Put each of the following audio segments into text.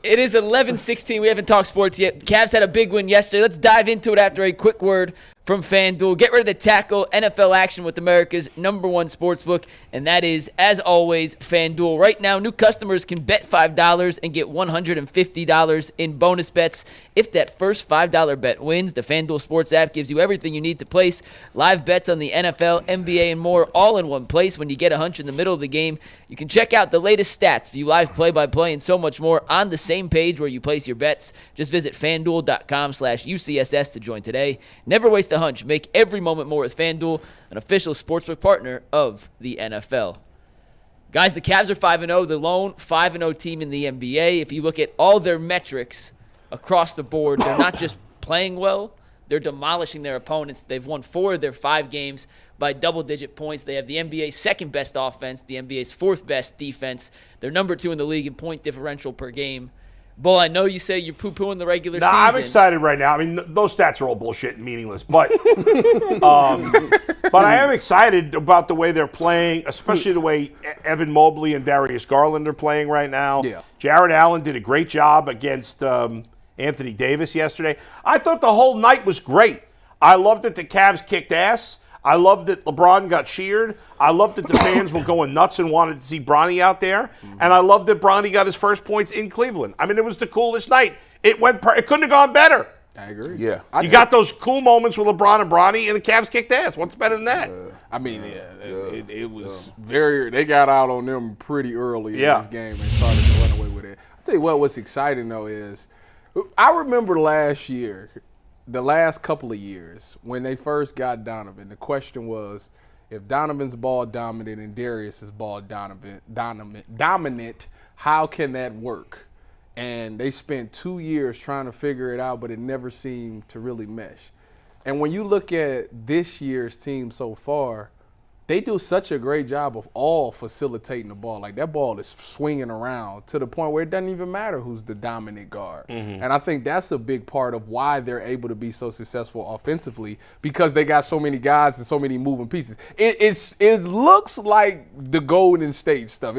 It is 11:16. We haven't talked sports yet. Cavs had a big win yesterday. Let's dive into it after a quick word from FanDuel. Get ready to tackle NFL action with America's #1 sportsbook, and that is, as always, FanDuel. Right now, new customers can bet $5 and get $150 in bonus bets. If that first $5 bet wins, the FanDuel Sports app gives you everything you need to place live bets on the NFL, NBA, and more all in one place. When you get a hunch in the middle of the game, you can check out the latest stats, view live play-by-play, and so much more on the same page where you place your bets. Just visit FanDuel.com/UCSS to join today. Never waste a hunch. Make every moment more with FanDuel, an official sportsbook partner of the NFL. Guys, the Cavs are 5-0, the lone 5-0 team in the NBA. If you look at all their metrics across the board, they're not just playing well, they're demolishing their opponents. They've won 4 of their 5 games by double-digit points. They have the NBA's second-best offense, the NBA's 4th-best defense. They're number 2 in the league in point differential per game. Bull, I know you say you're poo-pooing the regular season. I'm excited right now. I mean, those stats are all bullshit and meaningless. But but I am excited about the way they're playing, especially the way Evan Mobley and Darius Garland are playing right now. Yeah. Jarrett Allen did a great job against Anthony Davis yesterday. I thought the whole night was great. I loved that the Cavs kicked ass. I loved that LeBron got cheered. I loved that the fans were going nuts and wanted to see Bronny out there. And I loved that Bronny got his first points in Cleveland. I mean, it was the coolest night. It couldn't have gone better. I agree. Yeah. You got those cool moments with LeBron and Bronny, and the Cavs kicked ass. What's better than that? I mean, it was very – they got out on them pretty early in this game and started to run away with it. I'll tell you what's exciting, though, is I remember last year – the last couple of years, when they first got Donovan, the question was, if Donovan's ball dominant and Darius is ball dominant, how can that work? And they spent 2 years trying to figure it out, but it never seemed to really mesh. And when you look at this year's team so far, they do such a great job of all facilitating the ball. Like, that ball is swinging around to the point where it doesn't even matter who's the dominant guard. Mm-hmm. And I think that's a big part of why they're able to be so successful offensively, because they got so many guys and so many moving pieces. It looks like the Golden State stuff.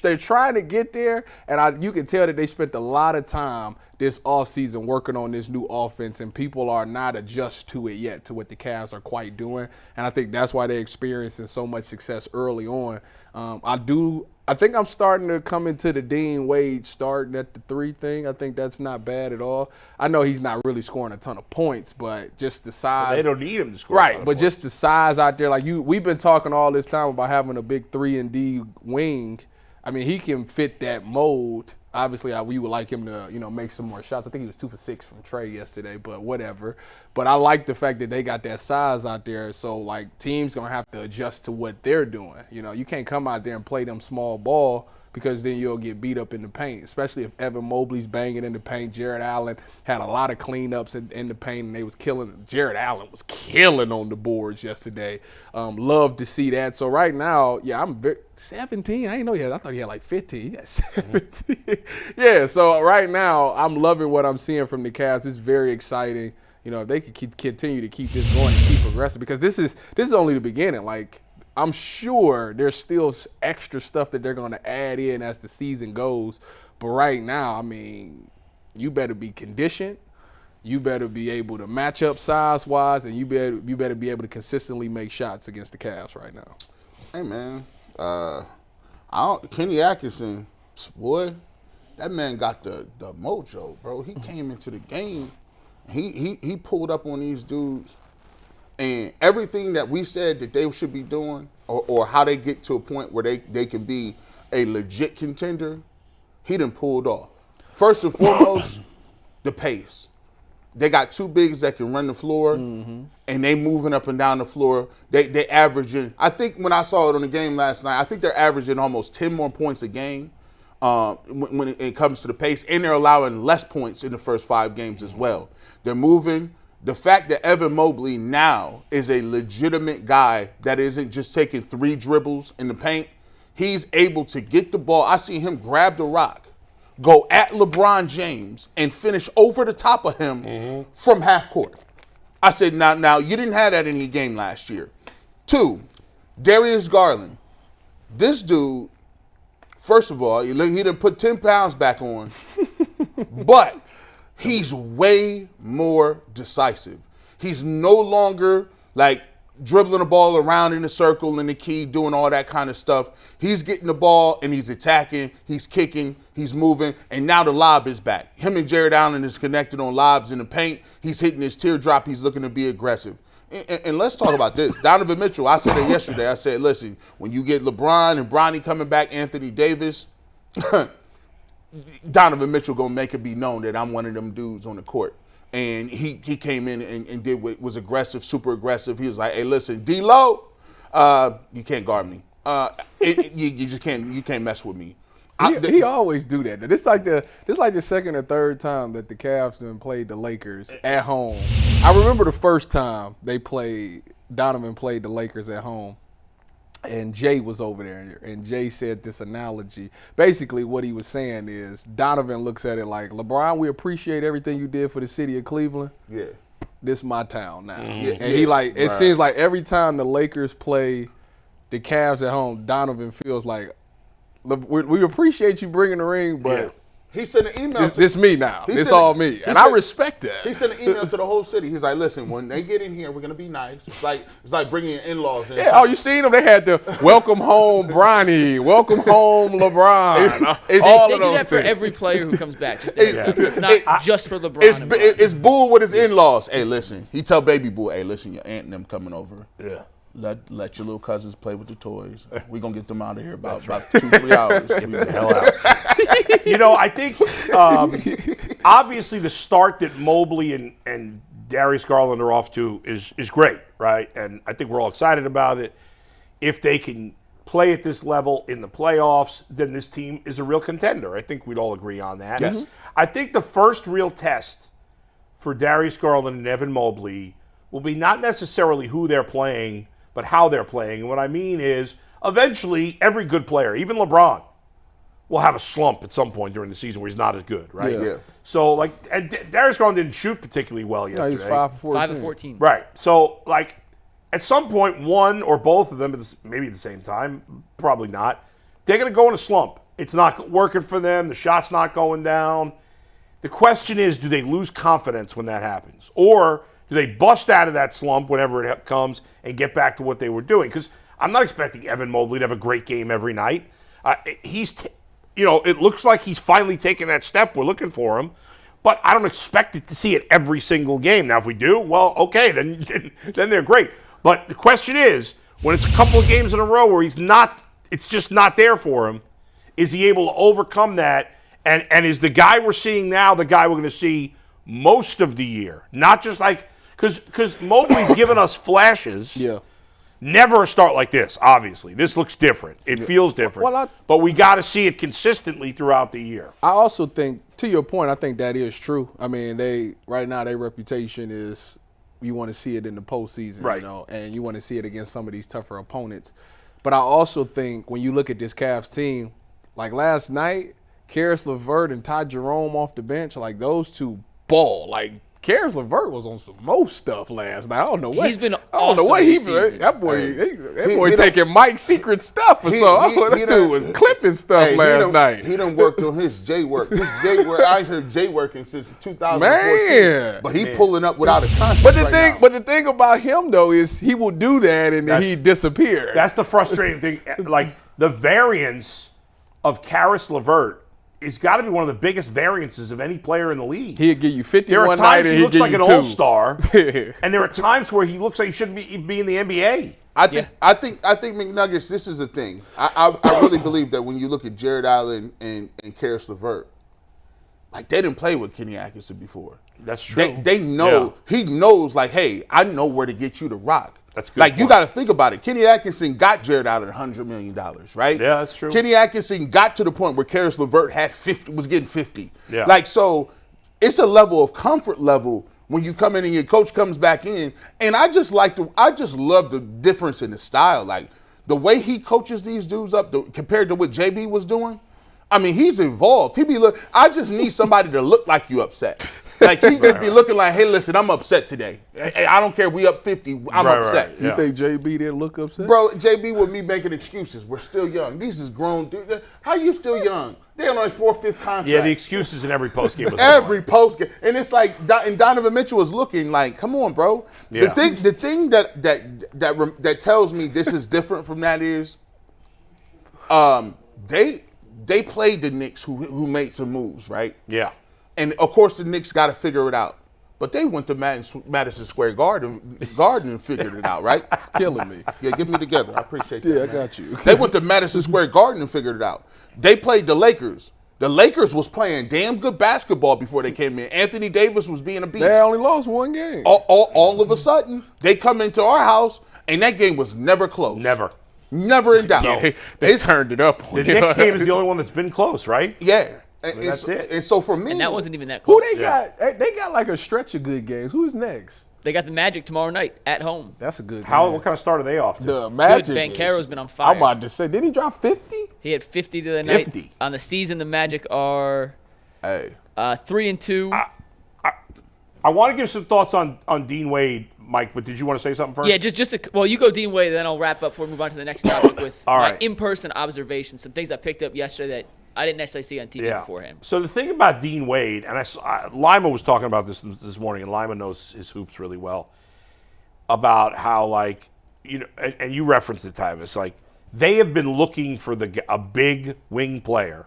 They're trying to get there, and you can tell that they spent a lot of time this offseason working on this new offense, and people are not adjust to it yet, to what the Cavs are quite doing. And I think that's why they're experiencing so much success early on. I think I'm starting to come into the Dean Wade starting at the 3 thing. I think that's not bad at all. I know he's not really scoring a ton of points, but just the size. Well, they don't need him to score. Right, but just the size out there. Like we've been talking all this time about having a big 3-and-D wing. I mean, he can fit that mold. Obviously, we would like him to, make some more shots. I think he was 2 for 6 from Trey yesterday, but whatever. But I like the fact that they got that size out there. So, teams going to have to adjust to what they're doing. You can't come out there and play them small ball, because then you'll get beat up in the paint, especially if Evan Mobley's banging in the paint. Jarrett Allen had a lot of cleanups in the paint, and they was killing. Jarrett Allen was killing on the boards yesterday. Love to see that. So right now, I'm 17. I didn't know he had. I thought he had 15. He had 17. Mm-hmm. Yeah. So right now, I'm loving what I'm seeing from the Cavs. It's very exciting. If they could continue to keep this going and keep progressing, because this is only the beginning. I'm sure there's still extra stuff that they're going to add in as the season goes. But right now, I mean, you better be conditioned. You better be able to match up size-wise, and you better be able to consistently make shots against the Cavs right now. Hey, man. Kenny Atkinson, boy, that man got the mojo, bro. He came into the game. He pulled up on these dudes. And everything that we said that they should be doing, or how they get to a point where they can be a legit contender, he done pulled off. First and foremost, the pace. They got 2 bigs that can run the floor, and they moving up and down the floor. They averaging, I think when I saw it on the game last night, I think they're averaging almost 10 more points a game when it comes to the pace, and they're allowing less points in the first 5 games as well. They're moving. The fact that Evan Mobley now is a legitimate guy that isn't just taking 3 dribbles in the paint, he's able to get the ball. I see him grab the rock, go at LeBron James, and finish over the top of him from half court. I said, now, you didn't have that in your game last year. 2, Darius Garland. This dude, first of all, he done put 10 pounds back on. But he's way more decisive. He's no longer like dribbling the ball around in a circle in the key, doing all that kind of stuff. He's getting the ball and he's attacking, he's kicking, he's moving, and now the lob is back. Him and Jarrett Allen is connected on lobs in the paint. He's hitting his teardrop. He's looking to be aggressive. And let's talk about this. Donovan Mitchell, I said it yesterday. I said, listen, when you get LeBron and Bronny coming back, Anthony Davis, Donovan Mitchell going to make it be known that I'm one of them dudes on the court. And he came in and did what was aggressive, super aggressive. He was like, hey, listen, D-Lo, you can't guard me. You just can't mess with me. He always do that. This like the second or third time that the Cavs then played the Lakers at home. I remember the first time Donovan played the Lakers at home, and Jay was over there, and Jay said this analogy. Basically, what he was saying is Donovan looks at it like, LeBron, we appreciate everything you did for the city of Cleveland. Yeah. This is my town now. Yeah. And he like, it seems like every time the Lakers play the Cavs at home, Donovan feels like, we appreciate you bringing the ring, but he sent an email. It's me now. It's all me, and I respect that. He sent an email to the whole city. He's like, "Listen, when they get in here, we're gonna be nice. It's like bringing your in-laws in." Yeah. Oh, you seen them? They had the welcome home, Bronny. Welcome home, LeBron. They all do of those that for things. every player who comes back. It's not just for LeBron. It's Bull with his in-laws. Hey, listen. He tell Baby Bull, "Hey, listen, your aunt and them coming over. Yeah. Let your little cousins play with the toys. We're going to get them out of here about 2-3 hours. Get the hell out. You know, I think obviously the start that Mobley and Darius Garland are off to is great, right? And I think we're all excited about it. If they can play at this level in the playoffs, then this team is a real contender. I think we'd all agree on that. Yes. I think the first real test for Darius Garland and Evan Mobley will be not necessarily who they're playing, but how they're playing. And what I mean is, eventually, every good player, even LeBron, will have a slump at some point during the season where he's not as good, right? Yeah. So, like, and Darius Garland didn't shoot particularly well yesterday. No, he was 5 for 14. 5 of 14. Right. So, like, at some point, one or both of them, maybe at the same time, probably not, they're going to go in a slump. It's not working for them. The shot's not going down. The question is, do they lose confidence when that happens? Or do they bust out of that slump whenever it comes and get back to what they were doing? Because I'm not expecting Evan Mobley to have a great game every night. It looks like he's finally taken that step. We're looking for him. But I don't expect it to see it every single game. Now, if we do, well, okay, then they're great. But the question is, when it's a couple of games in a row where it's just not there for him, is he able to overcome that? And is the guy we're seeing now the guy we're going to see most of the year? Not just like, because Mobley's given us flashes. Yeah. Never a start like this, obviously. This looks different. It feels different. But we got to see it consistently throughout the year. I also think, to your point, I think that is true. I mean, right now their reputation is you want to see it in the postseason, right? And you want to see it against some of these tougher opponents. But I also think when you look at this Cavs team, like last night, Karis LeVert and Ty Jerome off the bench, like those two ball. Like Karis LeVert was on some most stuff last night. I don't know what he's been. I don't know what that boy taking Mike's secret stuff or something. That dude was clipping stuff last night. He done worked on his J work. I ain't heard J working since 2014. Man, but he pulling up without a contract. But the thing about him though is he will do that and then he disappears. That's the frustrating thing. Like the variance of Karis LeVert has got to be one of the biggest variances of any player in the league. He'll give you 50 one night and he looks like an 2. all-star, and there are times where he looks like he shouldn't be in the NBA. I think McNuggets, this is a thing. I really believe that when you look at Jarrett Allen and Karis LeVert, like they didn't play with Kenny Atkinson before. That's true. They know. Yeah. He knows, like, hey, I know where to get you to rock. That's good. Like, you got to think about it. Kenny Atkinson got Jarrett Allen $100 million, right? Yeah, that's true. Kenny Atkinson got to the point where Karis LeVert was getting 50. Yeah. Like, so it's a level of comfort level when you come in and your coach comes back in. And I just love the difference in the style. Like, the way he coaches these dudes up compared to what JB was doing. I mean, he's involved. I just need somebody to look like you upset. Like, he just be looking like, hey, listen, I'm upset today. I don't care if we up 50, I'm upset. Right. Yeah. You think JB didn't look upset? Bro, JB with me making excuses. We're still young. These is grown dudes. How you still young? They're on a 4th, 5th contract. Yeah, the excuses in every postgame was every postgame, and it's like, and Donovan Mitchell was looking like, "Come on, bro." Yeah. The thing that tells me this is different from that is, they played the Knicks who made some moves, right? Yeah. And of course the Knicks got to figure it out. But they went to Madison Square Garden and figured it out, right? It's killing me. Yeah, get me together. I appreciate that. Yeah, I man. got you. They went to Madison Square Garden and figured it out. They played the Lakers. The Lakers was playing damn good basketball before they came in. Anthony Davis was being a beast. They only lost one game. All of a sudden, they come into our house, and that game was never close. Never in doubt. Yeah, they turned it up. The Knicks game is the only one that's been close, right? Yeah. I mean, that's it. And so for me, And that wasn't even that close. Who they got? They got like a stretch of good games. Who's next? They got the Magic tomorrow night at home. That's a good What game. kind of start are they off to? The Magic. Good. Banchero's been on fire. I'm about to say, didn't he drop 50? He had 50 the other night. 50. On the season, the Magic are hey, 3-2. I want to give some thoughts on Dean Wade, Mike, but did you want to say something first? Yeah, well, you go Dean Wade, then I'll wrap up before we move on to the next topic with All my right. in-person observations, some things I picked up yesterday that I didn't necessarily see on TV beforehand. So the thing about Dean Wade, and Lima was talking about this morning, and Lima knows his hoops really well, about how, like, you know, and you referenced it, Tyvis, like, they have been looking for a big wing player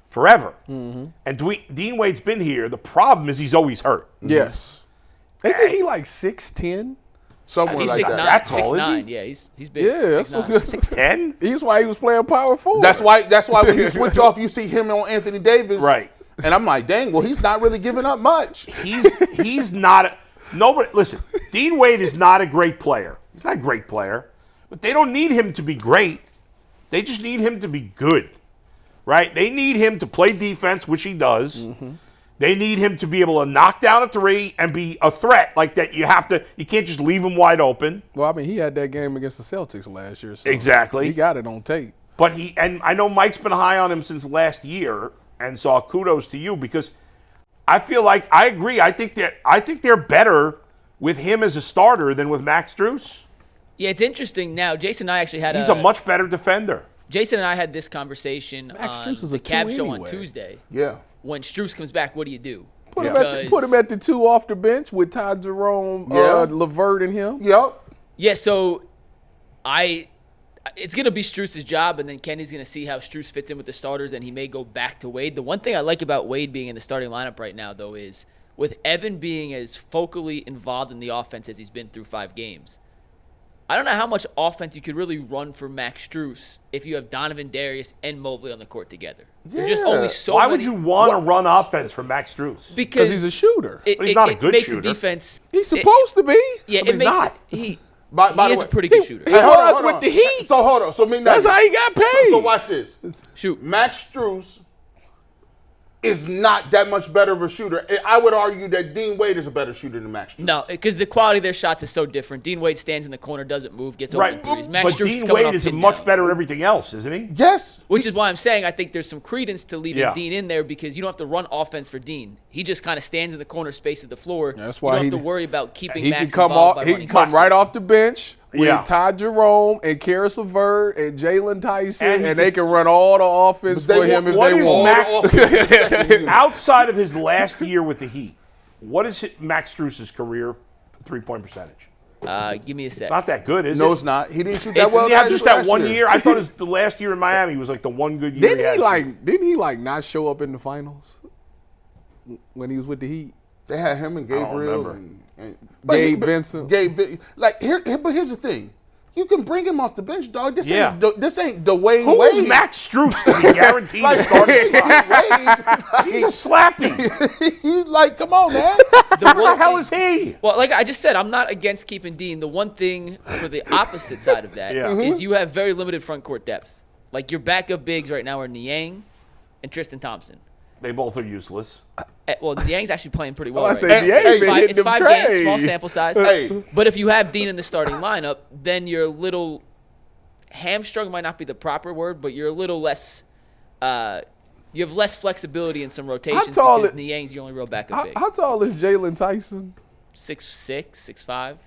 forever. And Dean Wade's been here. The problem is he's always hurt. Yes. They say he like 6'10". somewhere He's like 6'9". that. That tall, is he? 6'9". Yeah, he's big. Yeah, that's 6'9". what 6'10"? He's why he was playing power forward. That's why when you switch off, you see him on Anthony Davis. Right. And I'm like, dang, well, he's not really giving up much. He's not nobody. Listen, Dean Wade is not a great player. He's not a great player, but they don't need him to be great. They just need him to be good, right? They need him to play defense, which he does. They need him to be able to knock down a three and be a threat like that. You can't just leave him wide open. Well, I mean, he had that game against the Celtics last year. So Exactly. He got it on tape. But and I know Mike's been high on him since last year, and so kudos to you because I feel like I agree. I think they're better with him as a starter than with Max Strus. Yeah, it's interesting. Now, Jason and I actually had He's a much better defender. Jason and I had this conversation Max on Strus is the a two Cavs show on anyway. Tuesday. Yeah. When Strus comes back, what do you do? Put Yeah. him at the 2 off the bench with Ty Jerome, Yeah. LeVert, and him. Yep. Yeah, so it's going to be Strus's job, and then Kenny's going to see how Strus fits in with the starters, and he may go back to Wade. The one thing I like about Wade being in the starting lineup right now, though, is with Evan being as focally involved in the offense as he's been through 5 games, I don't know how much offense you could really run for Max Strus if you have Donovan, Darius, and Mobley on the be together. There's just only so Why many. would you want to run offense for Max Strus? Because he's a shooter. It, But he's not a it good makes shooter. the defense. He's supposed to be. Yeah, But it he's makes not. he By the is way, a pretty good shooter. He Hey, hold was on. with the Heat. So hold on. So me That's how he got paid. So watch this. Shoot. Max Strus is not that much better of a shooter. I would argue that Dean Wade is a better shooter than Max Strus. No, because the quality of their shots is so different. Dean Wade stands in the corner, doesn't move, gets open Right. threes. Max But Strus Dean coming Wade off is pin much down. better at everything else, isn't he? Yes. Which is why I'm saying I think there's some credence to leaving Yeah. Dean in there because you don't have to run offense for Dean. He just kind of stands in the corner, spaces the floor. That's why you don't he- have to worry about keeping He Max can come involved off. by He running can come shots. right off the bench with Yeah. Ty Jerome and Karis LeVert and Jalen Tyson, And and, he they can run all the offense They for him if what they is want. Max- Outside of his last year with the Heat, what is Max Strus's career three-point percentage? Give me a sec. Not that good, is No, it? it's not. He didn't shoot that It's well. just that last one year. I thought the last year in Miami was like the one good year. Didn't he not show up in the finals when he was with the Heat? They had him and don't Gabriel remember. and Gabe Vincent. But here's the thing. You can bring him off the bench, dog. This Yeah. ain't the Wayne Who Wade. is Max Strus to be guaranteed to start the spot? He's a slappy. He's like, come on, man. What the hell is he? Well, like I just said, I'm not against keeping Dean. The one thing for the opposite side of that is Yeah. you have very limited front court depth. Like your backup bigs right now are Niang and Tristan Thompson. They both are useless. Well, Niang's actually playing pretty well I right said, now. Niang hey, been hitting It's them 5 games, small trays. sample size. Hey. But if you have Dean in the starting lineup, then you're a little hamstrung might not be the proper word, but you're a little less. You have less flexibility in some rotations tall because it- Niang's your only real backup big. How tall is Jalen Tyson? 6'6", 6'5".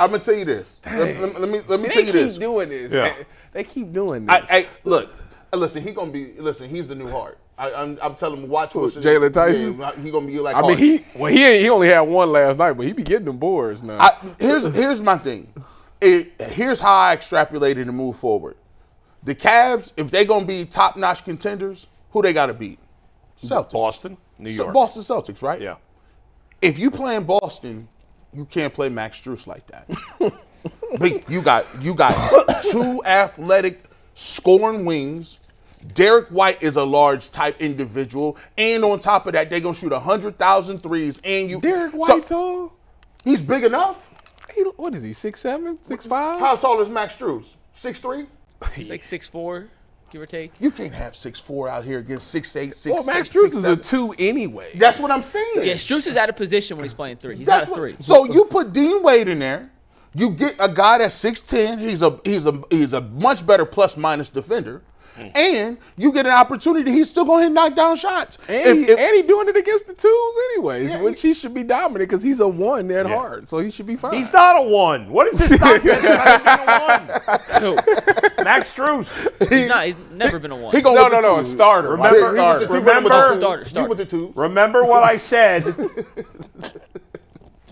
I'm gonna tell you this. Let me tell you this. Keep doing this. Yeah. They keep doing this. Look. Listen, he's the new Hart. I'm telling him, watch what's Jalen Tyson? Yeah, he gonna be like. I mean, he only had one last night, but he be getting them boards now. Here's my thing. Here's how I extrapolated and move forward. The Cavs, if they gonna be top-notch contenders, who they gotta beat? Celtics. Boston, New York. Boston Celtics, right? Yeah. If you play in Boston, you can't play Max Strus like that. But you got two athletic scoring wings. Derek White is a large type individual, and on top of that, they're gonna shoot 100,000 threes. And Derek White tall? He's big enough. What is he? 6'7", 6'5"? How tall is Max Strus? 6'3"? He's like 6'4", give or take. You can't have 6'4" out here against 6'8", 6'7". Well, Max Strus is a 2 anyway. That's what I'm saying. Yeah, Strus is out of position when he's playing 3. He's not a 3. So you put Dean Wade in there. You get a guy that's 6'10". He's a much better plus-minus defender. And you get an opportunity. He's still going to knock down shots. And he doing it against the 2s anyways, Yeah, which he should be dominant because he's a 1 at heart. So he should be fine. He's not a 1. What is this nonsense about being a 1? Who? Max Strus. He's not. He's never been a 1. He going with the a twos. starter. Remember- He went to two, remember- Starter. You with the twos. Remember what I said?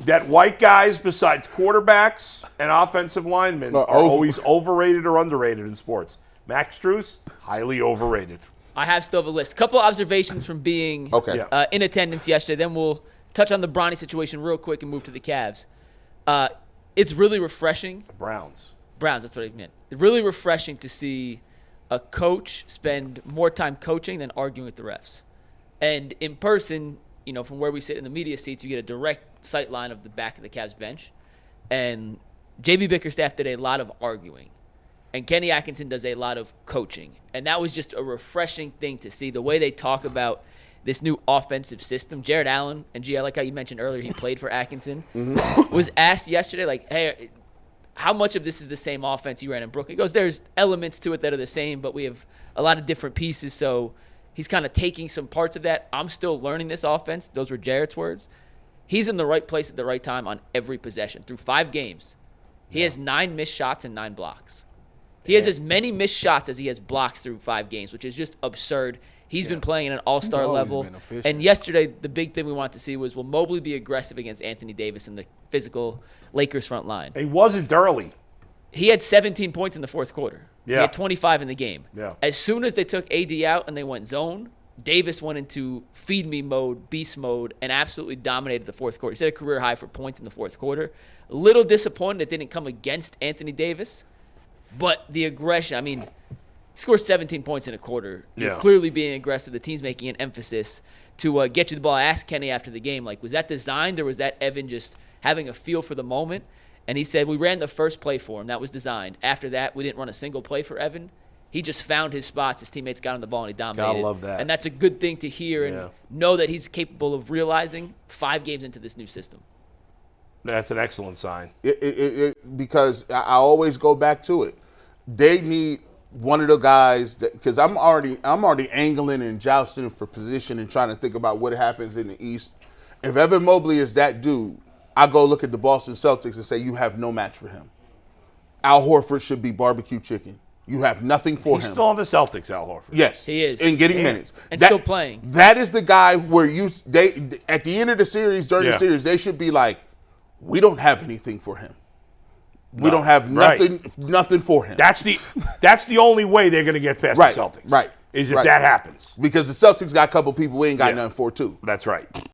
That white guys, besides quarterbacks and offensive linemen, are always overrated or underrated in sports. Max Strus, highly overrated. I have still have a list. Couple observations from being in attendance yesterday. Then we'll touch on the Bronny situation real quick and move to the Cavs. It's really refreshing. Browns, that's what I meant. It's really refreshing to see a coach spend more time coaching than arguing with the refs. And in person, from where we sit in the media seats, you get a direct sight line of the back of the Cavs bench. And JB Bickerstaff did a lot of arguing. And Kenny Atkinson does a lot of coaching. And that was just a refreshing thing to see, the way they talk about this new offensive system. Jarrett Allen, and I like how you mentioned earlier, he played for Atkinson, was asked yesterday, like, hey, how much of this is the same offense you ran in Brooklyn? He goes, there's elements to it that are the same, but we have a lot of different pieces. So he's kind of taking some parts of that. I'm still learning this offense. Those were Jarrett's words. He's in the right place at the right time on every possession. Through 5 games, he has 9 missed shots and 9 blocks. He has as many missed shots as he has blocks through 5 games, which is just absurd. He's been playing at an all-star level. And yesterday, the big thing we wanted to see was, will Mobley be aggressive against Anthony Davis in the physical Lakers front line? he wasn't early. He had 17 points in the fourth quarter. Yeah. He had 25 in the game. Yeah. As soon as they took AD out and they went zone, Davis went into feed me mode, beast mode, and absolutely dominated the fourth quarter. He set a career high for points in the fourth quarter. A little disappointed it didn't come against Anthony Davis. But the aggression, he scores 17 points in a quarter. You're clearly being aggressive. The team's making an emphasis to get you the ball. I asked Kenny after the game, was that designed or was that Evan just having a feel for the moment? And he said, we ran the first play for him. That was designed. After that, we didn't run a single play for Evan. He just found his spots. His teammates got him the ball and he dominated. Gotta love that. And that's a good thing to hear and know that he's capable of realizing 5 games into this new system. That's an excellent sign. Because I always go back to it. They need one of the guys because I'm already angling and jousting for position and trying to think about what happens in the East. If Evan Mobley is that dude, I go look at the Boston Celtics and say you have no match for him. Al Horford should be barbecue chicken. You have nothing for him. He's still on the Celtics, Al Horford. Yes, he is. And getting minutes. And still playing. That is the guy where they at the end of the series, during the series, they should be like, we don't have anything for him. We don't have nothing for him. That's the only way they're going to get past the Celtics. Right. Is if that happens. Because the Celtics got a couple people we ain't got nothing for too. That's right.